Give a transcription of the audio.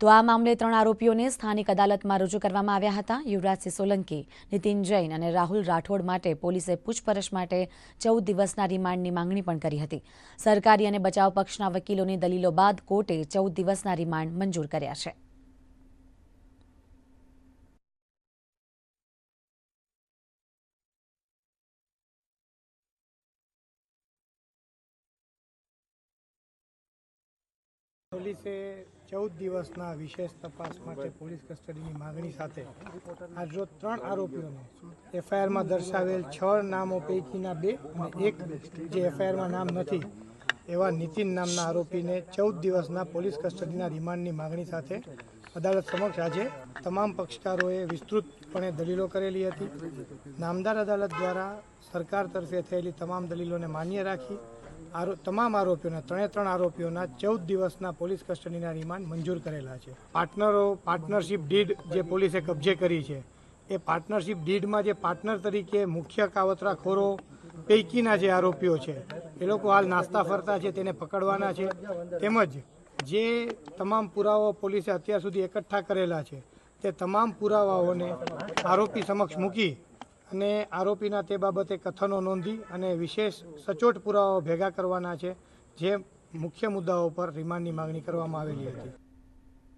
તો આ મામલે 3 આરોપીઓને સ્થાનિક અદાલતમાં રજૂ કરવામાં આવ્યા હતા। યુવરાજસિંહ સોલંકી, નીતિન જૈન અને રાહુલ રાઠોડ માટે પોલીસે પૂછપરછ માટે 14 દિવસના રિમાન્ડની માંગણી પણ કરી હતી। સરકારી અને બચાવ પક્ષના વકીલોની દલીલો બાદ કોર્ટે 14 દિવસના રિમાન્ડ મંજૂર કર્યા છે। પોલીસે 14 દિવસના વિશેષ તપાસ માટે પોલીસ કસ્ટડીની માંગણી સાથે આજરોજ 3 આરોપીઓને એફઆઈઆરમાં દર્શાવેલ 6 નામો પૈકીના 2 અને એક જે એફઆઈઆરમાં નામ નથી એવા નીતિન નામના આરોપીને 14 દિવસના પોલીસ કસ્ટડીના રિમાન્ડની માંગણી સાથે અદાલત સમક્ષ આજે તમામ પક્ષકારોએ વિસ્તૃતપણે દલીલો કરેલી હતી। નામદાર અદાલત દ્વારા સરકાર તરફે થયેલી તમામ દલીલોને માન્ય રાખી તમામ આરોપીઓના 3 આરોપીઓના 14 દિવસના પોલીસ કસ્ટડીના રિમાન્ડ મંજૂર કરેલા છે। પાર્ટનરશિપ ડીડ જે પોલીસે કબજે કરી છે એ પાર્ટનરશિપ ડીડમાં જે પાર્ટનર તરીકે મુખ્ય કાવતરાખોરો પૈકીના જે આરોપીઓ છે એ લોકો હાલ નાસ્તા ફરતા છે, તેને પકડવાના છે। તેમજ જે તમામ પુરાવાઓ પોલીસે અત્યાર સુધી એકઠા કરેલા છે તે તમામ પુરાવાઓને આરોપી સમક્ષ મૂકી અને આરોપીના તે બાબતે કથનો નોંધી અને વિશેષ સચોટ પુરાવાઓ ભેગા કરવાના છે, જે મુખ્ય મુદ્દાઓ પર રિમાન્ડની માંગણી કરવામાં આવેલી હતી।